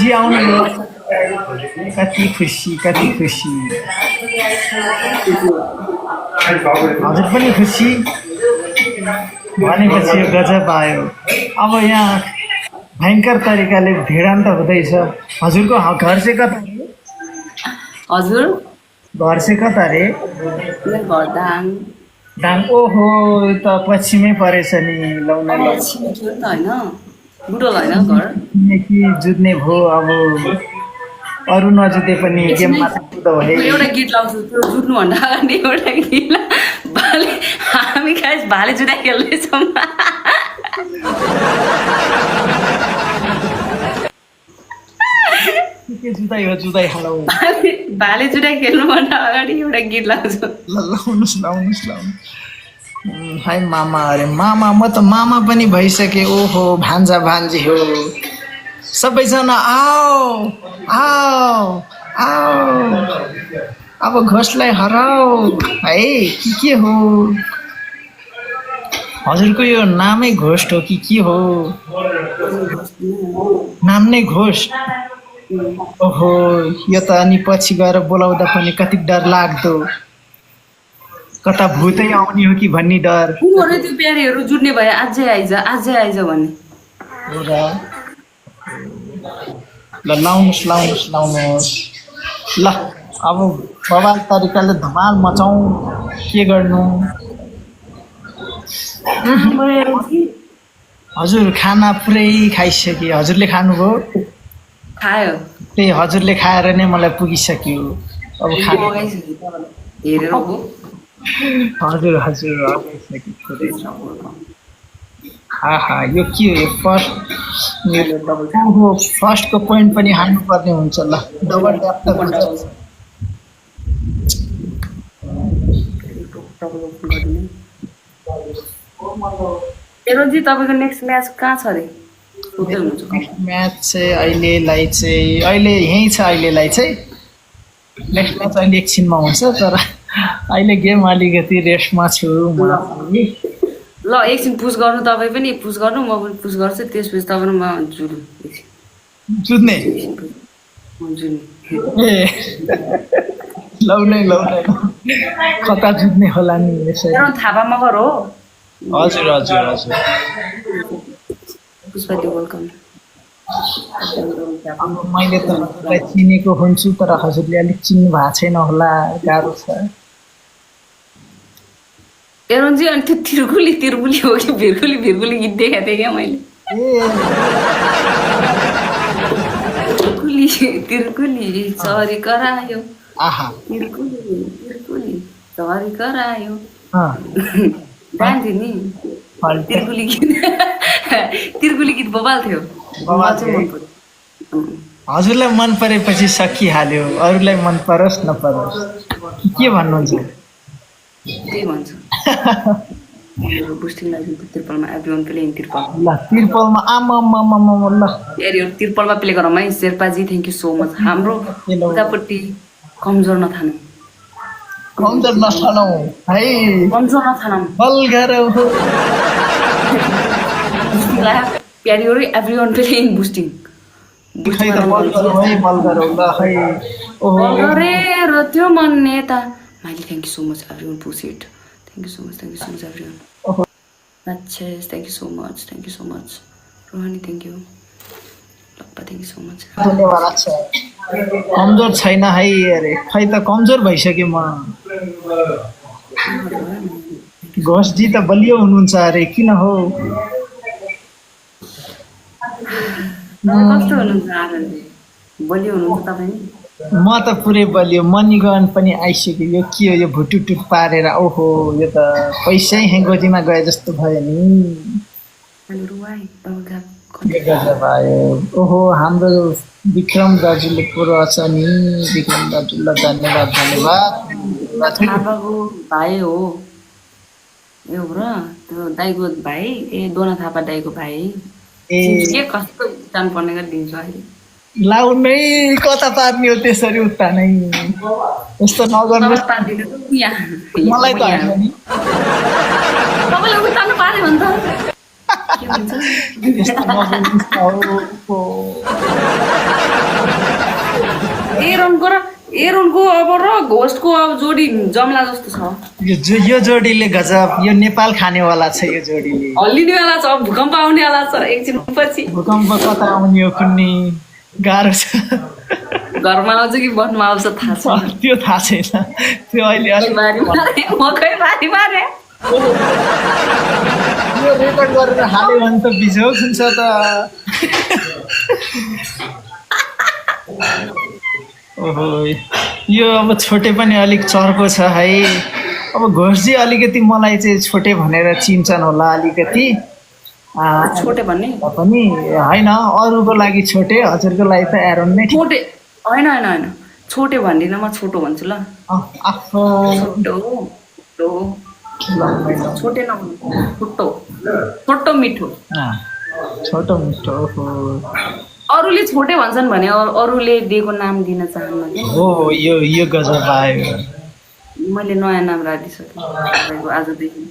हजुरजी आउनुभयो कति खुसी कति खुसी हजुर पनि खुसी भनेपछि यो गजब आयो अब यहाँ भयङ्कर तरिकाले भिडान्त हुँदैछ हजुरको घर चाहिँ कता हजुर घर चाहिँ कता रे घर दाङ दाङ ओहो यो त पश्चिमै परेछ नि लाउन छिमेकी हो नि त होइन बुढो होइन घर कि जुत्ने भयो अब अरू नजुते पनि गेममा कुदो भने एउटा गीत लाउँछु त्यो जुट्नुभन्दा अगाडि एउटा गीत भाले हामी खास भाले जुदा खेल्दैछौँ के जुदाइ हो जुदाइ हालौ भाले जुदा खेल्नुभन्दा अगाडि एउटा गीत लाउँछु लाउनुहोस् लाउनुहोस् लाउनुहोस् हाई मामा अरे मामा म त मामा पनि भइसकेँ ओहो भान्जा भान्जी हो सबैजना आओ आओ आओ अब घोषलाई हराऊ है के हो हजुरको यो नामै घोष हो कि के हो नाम नै घोष ओहो यो त अनि पछि गएर बोलाउँदा पनि कति डर लाग्दो कता भूतै आउने हो कि भन्ने डर उनीहरू त्यो प्यारीहरू जुट्ने भए अझै आइज भन्ने हो र ल लाउनुहोस् लाउनुहोस् लाउनुहोस् ल अब बवाल तरिकाले धमाल मचाउँ के गर्नु हजुर खाना पुरै खाइसकेँ हजुरले खानुभयो खायो त्यही हजुरले खाएर नै मलाई पुगिसक्यो अब खाना हेरेर हो हजुर हजुर आहा यो के हो यो फर्स्ट ओहो फर्स्टको पोइन्ट पनि हाल्नुपर्ने हुन्छ ल डबल ट्याप त हुन्छ एरोजी तपाईँको नेक्स्ट म्याच कहाँ छ अरे म्याच चाहिँ अहिले यहीँ छ अहिलेलाई चाहिँ नेक्स्ट म्याच अहिले एकछिनमा हुन्छ तर अहिले गेम अलिकति रेस्टमा छु म ल एकछिन पुस गर्नु तपाईँ पनि पुस गर्नु म पनि पुस गर्छु त्यसपछि तपाईँ म जुडु जुत्ने जुड्ने ए लाउनै कता जुत्ने होला नि यसरी थापामा गर हो हजुर हजुर हजुर पुष्पति वेलकम अब मैले त हजुरलाई चिनेको हुन्छु तर हजुरले अलिक चिन्नु भएको छैन होला गाह्रो छ एरोनजी अनि त्यो तिर्कुली हो कि भिर्कुली गीत देखाएको थिएँ क्या मैले तिर्कुली चरी करायो आहा तिर्कुली चरी करायो जान्थ्यो नि तिर्कुली गीत बबाल थियो हजुरलाई मन परेपछि सकिहाल्यो अरूलाई मन परोस् नपरोस् के भन्नुहुन्छ त्यही भन्छु बुस्टिङ लाइफ तिर्पलमा एभ्रिवान प्ले इन तिर्पल ल तिर्पलमा आमामामामा ल यार तिर्पलमा प्ले गरौँ है शेर्पाजी थ्याङ्क यू सो मच हाम्रो उतापट्टि कमजोर नथानौँ कमजोर नछानौ है कमजोर नथानौँ बल गरौ प्यारी एभ्रिवान प्ले इन बुस्टिङ खै त बल गरौ है बल गरौ ल है ओहो अरे र त्यो मन नेता माइली thank you so much everyone push it thank you so much everyone राक्षस thank you so much Rohani thank you लप्पा थ्याङ्क यू सो मच धन्यवाद अच्छा कमजोर छैन है अरे खै त कमजोर भइसक्यो म घोषजी त बलियो हुनुहुन्छ अरे किन हो कस्तो हुनुहुन्छ आनन्दजी बलियो हुनुहुन्छ तपाईँ म त पुरै बलियो मनीगन पनि आइसक्यो यो के हो यो भुटुटुट पारेर ओहो यो त पैसै हेङ्गोजीमा गए जस्तो भयो नि भयो ओहो हाम्रो विक्रम दाजुले पुरो छ नि विक्रम दाजुलाई धन्यवाद भाइ हो ए हो र त्यो दाइको भाइ ए दोना थापा दाइको भाइ के कस्तो जान पर्ने गरी दिन्छु अहिले लाउनै कता पार्ने हो त्यसरी उता नै यस्तो नगर्नु मलाई त होइन नि तपाईँले उतार्नु पार्यो भने त यस्तो नगर्नु एरोनको अब र घोस्टको अब जोडी जम्ला जस्तो छ। यो जोडीले गजब, यो नेपाल खानेवाला छ यो जोडीले। हल्लिनेवाला छ, भूकम्प आउनेवाला छ एकछिन पछि। भूकम्प कता आउने हो कुन्नी गाह्रो छ। घरमा आउँछ कि वनमा आउँछ थाहा छ। त्यो थाहा छैन, त्यो अहिले अलिक बारी मारे, मकै बारी मारे। यो रेकर्ड गरेर हाल्यो भने त बिजोग हुन्छ त। ओहो, यो अब छोटे पनि अलिक चर्को छ है। अब घोषजी अलिकति मलाई चाहिँ छोटे भनेर चिन्छन् होला अलिकति। छोटे भन्ने पनि होइन, अरूको लागि छोटे, हजुरको लागि त एरोन नै ठिक। छोटे होइन होइन होइन, छोटे भन्दिनँ म, छोटो भन्छु ल। आफ्नो छोटो छोटो छोटे नभन्नु, छोटो छोटो मिठो। छोटो मिठो। अरूले छोटे भन्छन् भने अरूले दिएको नाम दिन चाहन्न कि। हो, यो गजब आयो। मैले नयाँ नाम राखिदिसकेँ आजदेखि।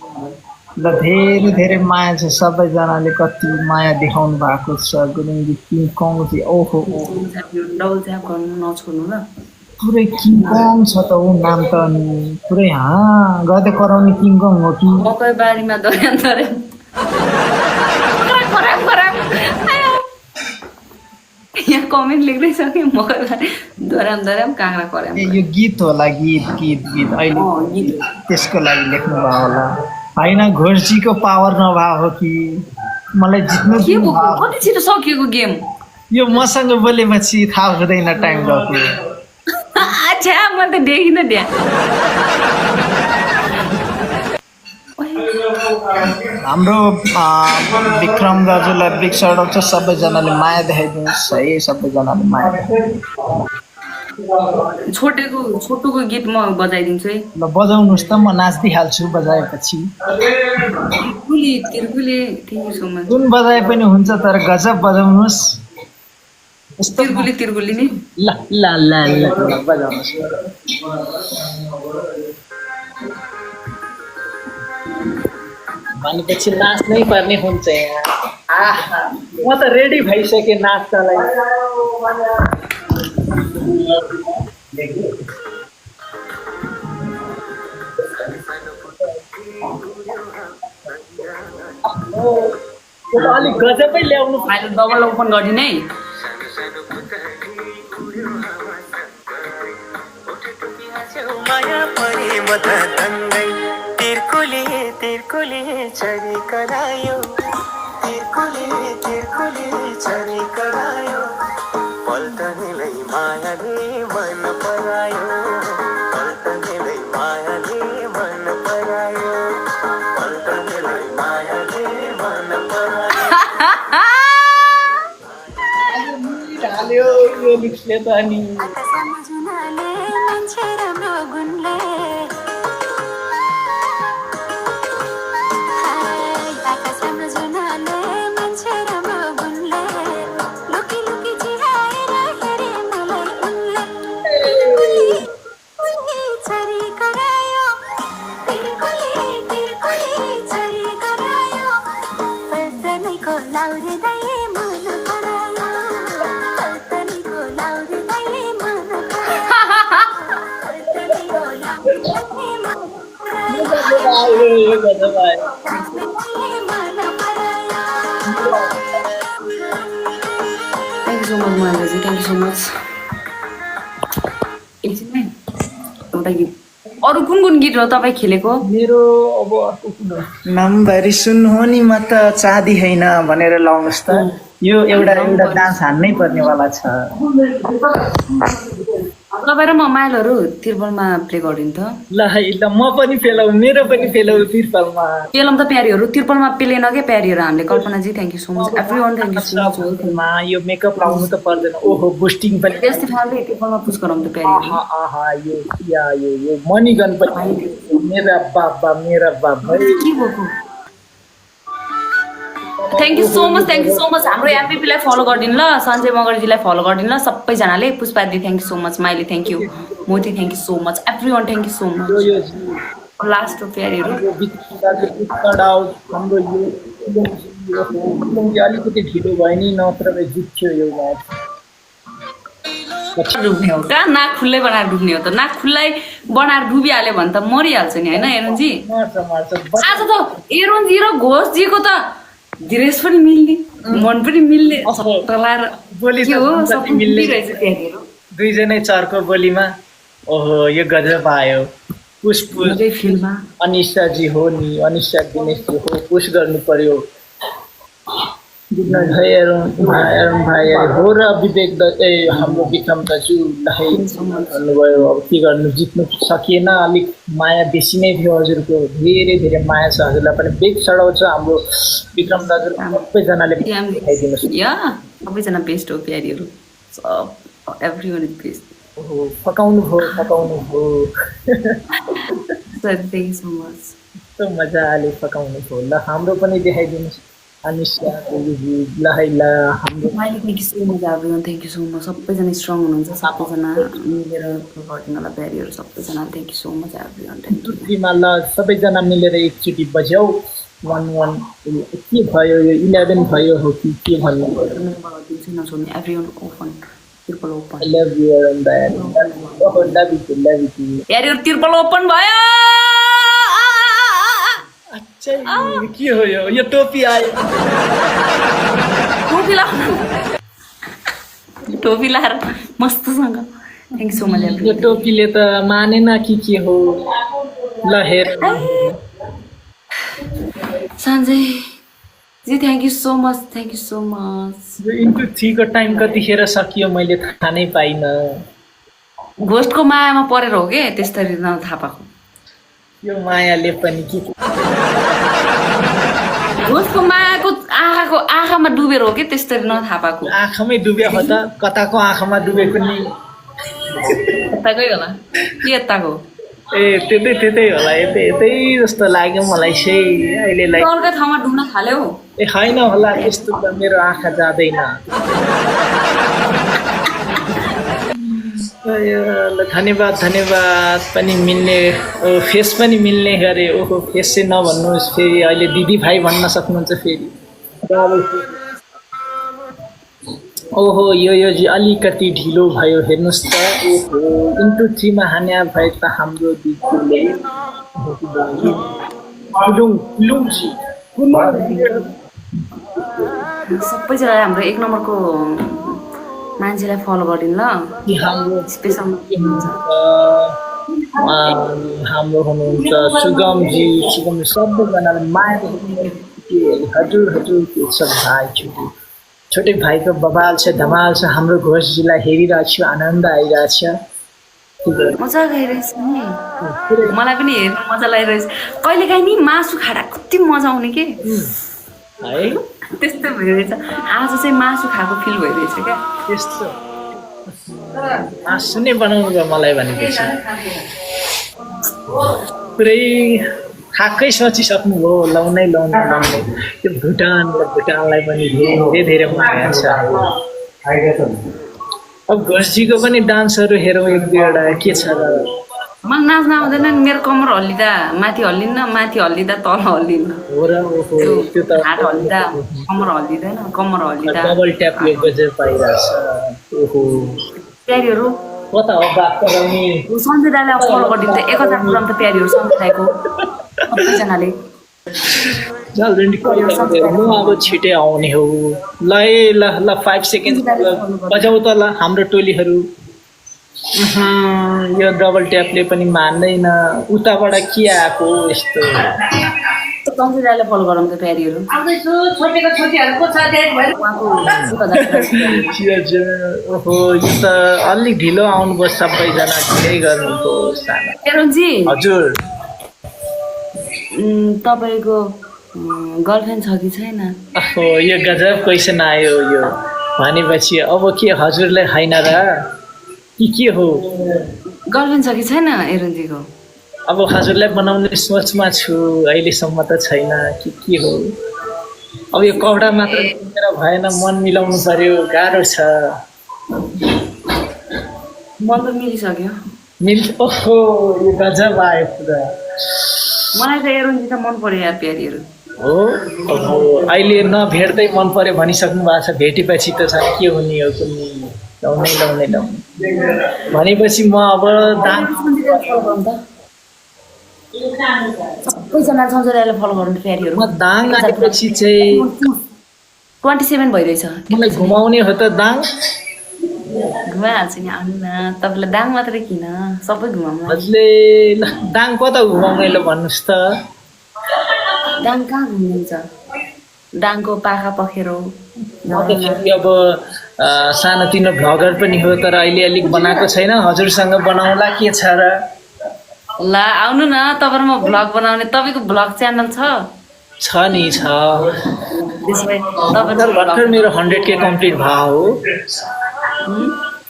ल धेरै धेरै माया छ, सबैजनाले कति माया देखाउनु भएको छ। गुरुङजी किङकङजी, ओहो डबल ट्याप गर्नु नछोड्नु ल। पुरै किङकङ छ त ऊ नाम त, अनि पुरै गर्दै कराउने किङकङ हो कि। मकै बारीमा दर्यान दर्यान यहाँ कमेन्ट लेख्दै छ कि मकै बारी दर्याम दर्याम काँक्रा कराम। यो गीत होला, गीत गीत गीत अहिले त्यसको लागि लेख्नु भयो होला। होइन, घोषजीको पावर नभए हो कि मलाई जित्नु। कति छिटो सकिएको गेम। यो मसँग बोलेपछि थाहा हुँदैन टाइम गएको। अच्छा मैले त देखिनँ त्यहाँ। हाम्रो विक्रम दाजुलाई बिग साउट आउँछ। सबैजनाले माया देखाइदिनुहोस् है, सबैजनाले माया। छोटोको गीत म बजाइदिन्छु है। ल बजाउनुहोस् त, म नाचिदिइहाल्छु बजाएपछि। जुन बजाए पनि हुन्छ, तर गजब बजाउनुहोस्। तिर्गुली नि। ल ल ल ल बजाउनुहोस्। भनेपछि नाच्नै पर्ने हुन्छ यहाँ। म त रेडी भइसकेँ नाच्नलाई। अलिक गजबै ल्याउनु। अहिले डबल ओपन गरिदिने है। तिर्कुले छरी करायो, तिर्कुले छरी करायो, पल्टनेलाई मायाले मन परायो, पल्टनेलाई मायाले मन परायो, पल्टनेलाई मायाले मन परायो। हाल्यो यो लिप्सले त अनि। Thank you so much, Mahaji. Thank you so much. एकछिन एउटा गीत, अरू कुन कुन गीत हो तपाईँ खेलेको? मेरो अब अर्को कुन हो? नम्बरी सुन्नु नि म त चाँदी होइन भनेर लाउनुहोस् त। यो एउटा डान्स हान्नै पर्नेवाला छ। तपाईँ र म माइलहरू तिर्पलमा प्ले गरिदिनु त। ल ल म पनि पेलाउ, मेरो पनि पेलाउ तिर्पलमा। पेलम त प्यारीहरू तिर्पलमा पेलेन के प्यारीहरू हामीले। कल्पनाजी thank you so much. Everyone thank you so much. वेलकममा यो मेकअप लाउनु त पर्दैन। ओहो बुस्टिङ पनि। त्यस्तै खालले तिर्पलमा पुस गराउनु त प्यारीहरू। यो मणिगन पनि। मेरा बाबा मेरा बाबा के भएको? Thank you so much, thank you so much. हाम्रो एमपिपीलाई फलो गरिदिनु ल, सञ्जय मगरजीलाई फलो गरिदिनु ल सबैजनाले। Pushpadi thank you so much, माइली थ्याङ्क यू, मोती thank you so much, everyone thank you so much. Last हो प्यारीहरू। हाम्रो यो अलिकति ढिलो भयो नि, नत्र जित्थ्यो यो म्याच। डुब्ने हो कहाँ नाक खुल्लै बनाएर डुब्ने हो त नाक खुल्लै बनाएर डुबिहाल्यो भने त मरिहाल्छ नि होइन एरोनजी आज त एरोनजी र घोषजीको त ड्रेस पनि मिल्ने मन पनि मिल्ने टलाएर बोली के हो त सबै मिल्ने रहेछ त्यहाँनिर दुईजनै चर्को बोलीमा ओहो यो गजब आयो पुस मजै फिल्ममा अनिशाजी हो नि अनिशा दिनेशजी हो पुस गर्नु पर्यो अरुण भाइ हो र विवेक हाम्रो विक्रम दाजु भन्नुभयो अब के गर्नु जित्नु सकिएन अलिक माया बेसी नै थियो हजुरको धेरै धेरै माया छ हजुरलाई पनि बेग चढाउँछ हाम्रो विक्रम दाजु सबैजनाले देखाइदिनुहोस् या सबैजना बेस्ट हो प्यारीहरू सब एभ्रिवान इज बेस्ट ओहो फकाउनु भयो sir thank you so much कस्तो मजाले फकाउनु भयो ल हाम्रो पनि देखाइदिनुहोस् अनिशा देवीजी ल है ल हाम्रो मैले thank you so much everyone thank you so much सबैजना स्ट्रङ हुनुहुन्छ सबैजना मिलेर गर्दिनला प्यारीहरू सबैजना thank you so much everyone thank you टुक्रीमा ल सबैजना मिलेर एकचोटि बजाऊ 1-1 के भयो यो 11 भयो हो कि के भन्नु दिन्छु नछोड्ने everyone open triple open I love you and that ओहो लभ यु प्यारीहरू ट्रिपल ओपन भयो अच्छा के हो यो टोपी आयो टोपी लाएर मस्तसँग थ्याङ्क यू सो मच यो टोपीले त मानेन कि के हो ल हेर Sanjay ji thank you so much यो इन्टु 3 को टाइम कतिखेर सकियो मैले थाहा नै पाइनँ घोस्टको मायामा परेर हो के त्यस्तरी न थाहा पाएको यो मायाले पनि के घोस्टको मायाको आँखामा डुबेर हो कि त्यस्तरी न थाहा पाएको आँखामै डुब्यो हो त कताको आँखामा डुबेको नि यताकै होला के यताको ए त्यतै होला यतै जस्तो लाग्यो मलाई चाहिँ अहिलेलाई अर्कै ठाउँमा डुब्न थाल्यो ए होइन होला यस्तो त मेरो आँखा जाँदैन ल धन्यवाद पनि मिल्ने फेस पनि मिल्ने गरे ओहो फेस चाहिँ नभन्नुहोस् फेरि अहिले दिदी भाइ भन्न सक्नुहुन्छ फेरि ओहो यो जी अलिकति ढिलो भयो हेर्नुहोस् त ओहो इन्टु 3 मा हान्या भए त हाम्रो दिदीले सबैजना हाम्रो 1 नम्बरको मान्छेलाई फलो गरिदिनु ल हाम्रो स्पेसल हाम्रो हुनुहुन्छ सुगमजी सबैजनालाई माया हजुर सब भाइ छोटे भाइको बबाल छ धमाल छ हाम्रो घोषजीलाई हेरिरहेको छु आनन्द आइरहेछ मजा आइरहेछ नि मलाई पनि हेर्नु मजा लागिरहेछ कहिलेकाहीँ नि मासु खाँदा कति मजा आउने के है त्यस्तो भइरहेछ आज चाहिँ मासु खाएको फिल भइरहेछ क्या त्यस्तो मासु नै बनाउनु भयो मलाई भनेपछि पुरै खाएकै सोचिसक्नुभयो लाउनै त्यो भुटानलाई पनि धेरै माया छ अब घोषजीको पनि डान्सहरू हेरौँ 1-2 के छ र मलाई नाच्न आउँदैन नि मेरो कम्मर हल्लिँदा माथि हल्लिन्न माथि हल्लिँदा तल हल्लिन्न हो र ओहो त्यो त हात हल्लिँदा कम्मर हल्लिँदैन कम्मर हल्लिँदा डबल ट्यापले गजब पाइरहेछ ओहो प्यारीहरू कता हो बात गराउने सन्जय दाईलाई फलो गरिदिन्छ 1000 पुरानो त प्यारीहरू सन्जय दाईको सबैजनाले म अब छिटै आउने हो ल 5 सेकेन्ड बजाउ त ल हाम्रो टोलीहरू यो डबल ट्यापले पनि मान्दैन उताबाट के आएको यस्तो सन्जय दाईलाई फलो गरौँ त प्यारीहरू ओहो यो त अलिक ढिलो आउनुभयो सबैजना ढिलै गर्नुभयो एरोनजी हजुर तपाईँको गर्लफ्रेन्ड छ कि छैन ओहो यो गजब क्वेसन आयो यो भनेपछि अब के हजुरलाई होइन र के हो गर्लफ्रेन्ड छ कि छैन एरोनजीको अब हजुरलाई बनाउने सोचमा छु अहिलेसम्म त छैन के हो अब यो कपडा मात्र किनेर भएन मन मिलाउनु पर्यो गाह्रो छ मन त मिलिसक्यो ओहो यो गजब आयो पुरा मलाई त एरोनजी त मन पर्यो यार प्यारीहरू हो अहिले नभेट्दै मन पर्यो भनिसक्नु भएको छ भेटेपछि त छ के हुने हो कुनै लाउने भनेपछि म अब दाङ सबैजना सञ्जय दाइलाई फलो गर्नु प्यारीहरू म दाङ आएपछि चाहिँ 27 भइरहेछ मलाई घुमाउने हो त दाङ घुमाइहाल्छु नि आउनु न तपाईँलाई दाङ मात्रै किन सबै घुमाउनु हजुरले ल दाङ कता घुमाउने ल भन्नुहोस् त दाङ कहाँ घुम्नुहुन्छ दाङको पाखा पखेरो म त फेरि अब सानोतिनो भ्लगर पनि हो तर अहिले अलिक बनाएको छैन हजुरसँग बनाउला के छ र ल आउनु न तपाईँ म भ्लग बनाउने तपाईँको भ्लग च्यानल छ नि छ त्यसो भए भर्खर मेरो 100K कम्प्लिट भयो हो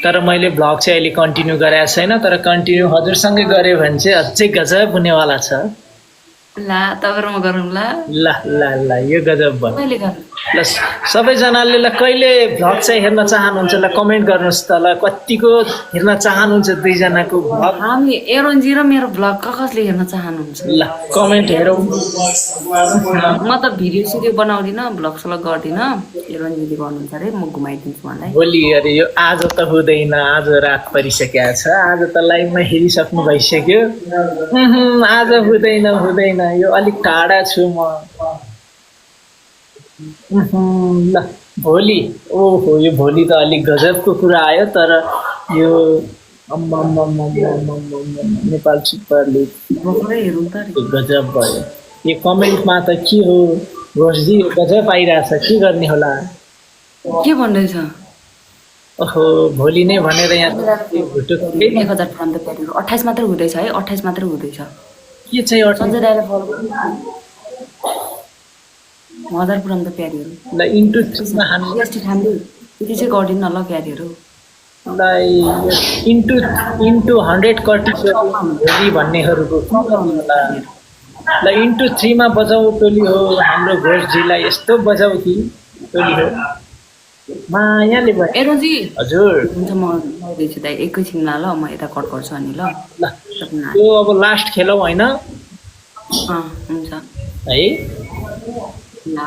तर मैले भ्लग चाहिँ अहिले कन्टिन्यू गरेको छैन तर कन्टिन्यू हजुरसँगै गऱ्यो भने चाहिँ अझै गजब हुनेवाला छ ल तपाईँ म गरौँ ल ल ल ल यो गजब भयो कहिले गर्नु ल सबैजनाले ल कहिले भ्लग चाहिँ हेर्न चाहनुहुन्छ ल कमेन्ट गर्नुहोस् त ल कतिको हेर्न चाहनुहुन्छ दुईजनाको भ्लग हामी एरोन्जी र मेरो भ्लग कसले हेर्न चाहनुहुन्छ ल कमेन्ट हेरौँ म त भिडियो सिडियो बनाउँदिनँ भ्लग सलग गर्दिनँ एरोन्जीले गर्नुहुन्छ अरे म घुमाइदिन्छु मलाई भोलि अरे यो आज त हुँदैन आज रात परिसकेको छ आज त लाइभमा हेरिसक्नु भइसक्यो आज हुँदैन यो अलिक टाढा छु म ल भोलि ओहो यो भोलि त अलिक गजबको कुरा आयो तर यो नेपाल सुपर लिग हेरौँ त गजब भयो यो कमेन्टमा त के हो घोषजी गजब आइरहेछ के गर्ने होला के भन्दैछ ओहो भोलि नै भनेर यहाँ 1000 प्रान्त प्यारीहरू 28 मात्रै हुँदैछ है 28 मात्रै हुँदैछ के चाहिँ सञ्जय दाइलाई फलो गर्नु 1000 प्रान्त प्यारीहरू ल इन्टु 3 मा हान्नु यति ठान्दै यति चाहिँ गर्दिनँ ल प्यारीहरू इन्टु 100 कटिसक्यो भोलि भन्नेहरूको ल इन्टु 3 मा बजाऊ टोली हो हाम्रो घोषजीलाई यस्तो बजाऊ कि टोली हो मायाले भयो एरोजी हजुर हुन्छ म आउँदैछु दाइ एकैछिनमा ल म यता कट गर्छु अनि ल ल यो अब लास्ट खेलौ होइन हुन्छ है ल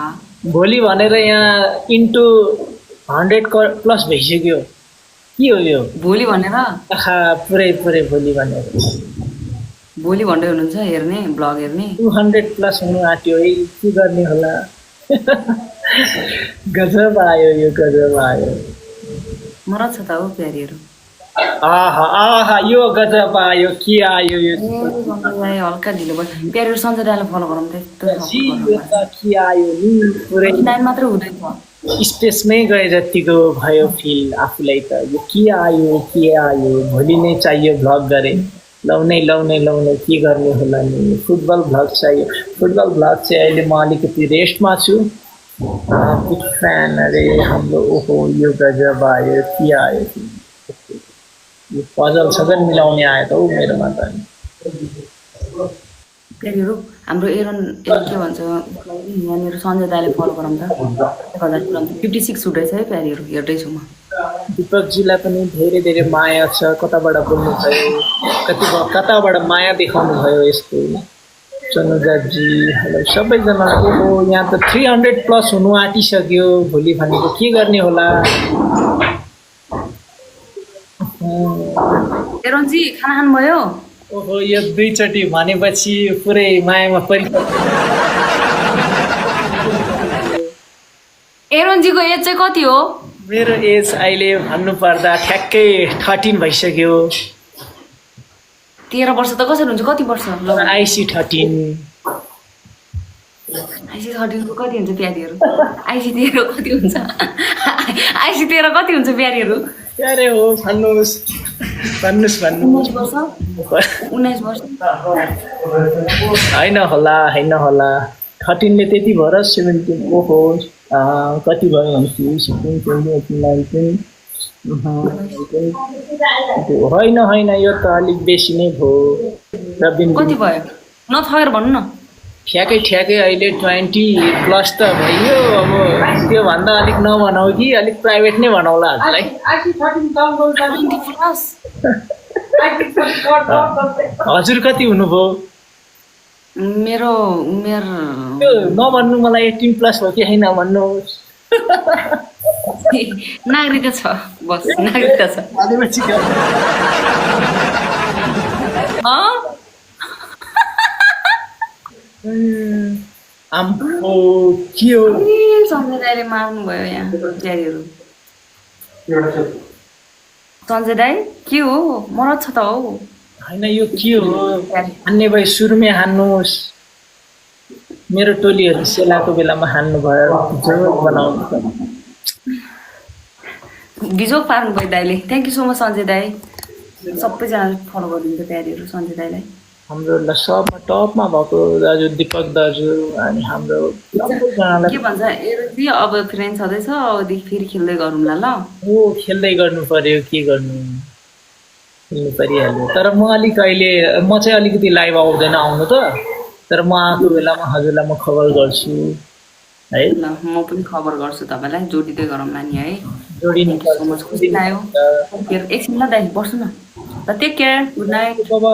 भोलि भनेर यहाँ इन्टु 100 प्लस भइसक्यो के हो यो भोलि भनेर आहा पुरै भोलि भनेर भोलि भन्दै हुनुहुन्छ हेर्ने ब्लग हेर्ने 200 प्लस हुनु आँट्यो है के गर्ने होला गजब आयो यो गजब आयो मरद छ त हो प्यारीहरू आहा यो गजब आयो के आयो यो हल्का ढिलो भयो प्यारीहरू सञ्जय दाइलाई फलो गरौँ त के आयो नि पुरै 9 मात्रै हुँदैछ स्पेसमै गए जतिको भयो फिल आफूलाई त यो के आयो भोलि नै चाहियो भ्लग गरे लाउने के गर्ने होला नि फुटबल भ्लग चाहियो फुटबल भ्लग चाहिँ अहिले म अलिकति रेस्टमा छु बिग फ्यान अरे हाम्रो ओहो यो गजब आयो के आयो यो पजल सजल मिलाउने आयो त हौ मेरोमा त प्यारीहरू हाम्रो एरोन के भन्छ यहाँनिर सञ्जय दाइले फलो गरौँ त 56 हुँदैछ है प्यारीहरू हेर्दैछु म दिपकजीलाई पनि धेरै माया छ कताबाट बोल्नु भयो कताबाट माया देखाउनु भयो यस्तो चनुजाजी हेलो सबैजना ओहो यहाँ त 300 प्लस हुनु आँटिसक्यो भोलि भनेको के गर्ने होला एरोनजी खाना खानुभयो ओहो यो दुईचोटि भनेपछि पुरै मायामा एरोनजीको एज चाहिँ कति हो मेरो एज अहिले भन्नुपर्दा ठ्याक्कै 13 भइसक्यो 13 वर्ष त कसरी हुन्छ कति वर्ष आइसी 13 आइसी 13 को कति हुन्छ प्यारीहरू आइसी 13 कति हुन्छ आइसी 13 कति हुन्छ प्यारीहरू क्यारे हो भन्नुहोस् 19 वर्ष होइन होला 13 ले त्यति भएर 17 ओहो कति भयो भनेपछि 16 होइन यो त अलिक बेसी नै भयो कति भयो नथगेर भन्नु न ठ्याकै अहिले 20 प्लस त भयो अब त्योभन्दा अलिक नभनौ कि अलिक प्राइभेट नै भनौला हजुरलाई हजुर कति हुनुभयो मेरो उमेर नभन्नु मलाई 18 प्लस हो कि होइन भन्नुहोस् नागरिकता छ बस नागरिकता छ आदिवासी क्या अँ? आम्फो के हो ए, सञ्जय दाईले मार्नु भयो यहाँ प्यारीहरू सञ्जय दाई के हो मरद छ त हौ होइन यो के हो हान्ने भए सुरुमै हान्नुहोस् मेरो टोलीहरू सेलाको बेलामा हान्नु भयो जोड बनाउनु पर्यो। गिजोक पार्नु भयो दाइले thank you so much Sanjay दाई सबैजनाले फलो गरिदिन्छ प्यारीहरू सञ्जय दाईलाई हाम्रो सबमा टपमा भएको दाजु दिपक दाजु अनि हाम्रो सबैजनालाई के भन्छ फेरि अब फ्रेन्ड छँदैछ अबदेखि फेरि खेल्दै गरौँला ल हो खेल्दै गर्नु पर्यो के गर्नु खेल्नु परिहाल्यो तर म अलिक अहिले म चाहिँ अलिकति लाइभ आउँदैन आउनु त तर म आएको बेलामा हजुरलाई म खबर गर्छु है ल म पनि खबर गर्छु तपाईँलाई जोडिँदै गरौँला नि है जोडिनु सो मच खुसी लाग्यो एकछिन ल दाइ बस्नु न ल टेक केयर गुड नाइट बाबा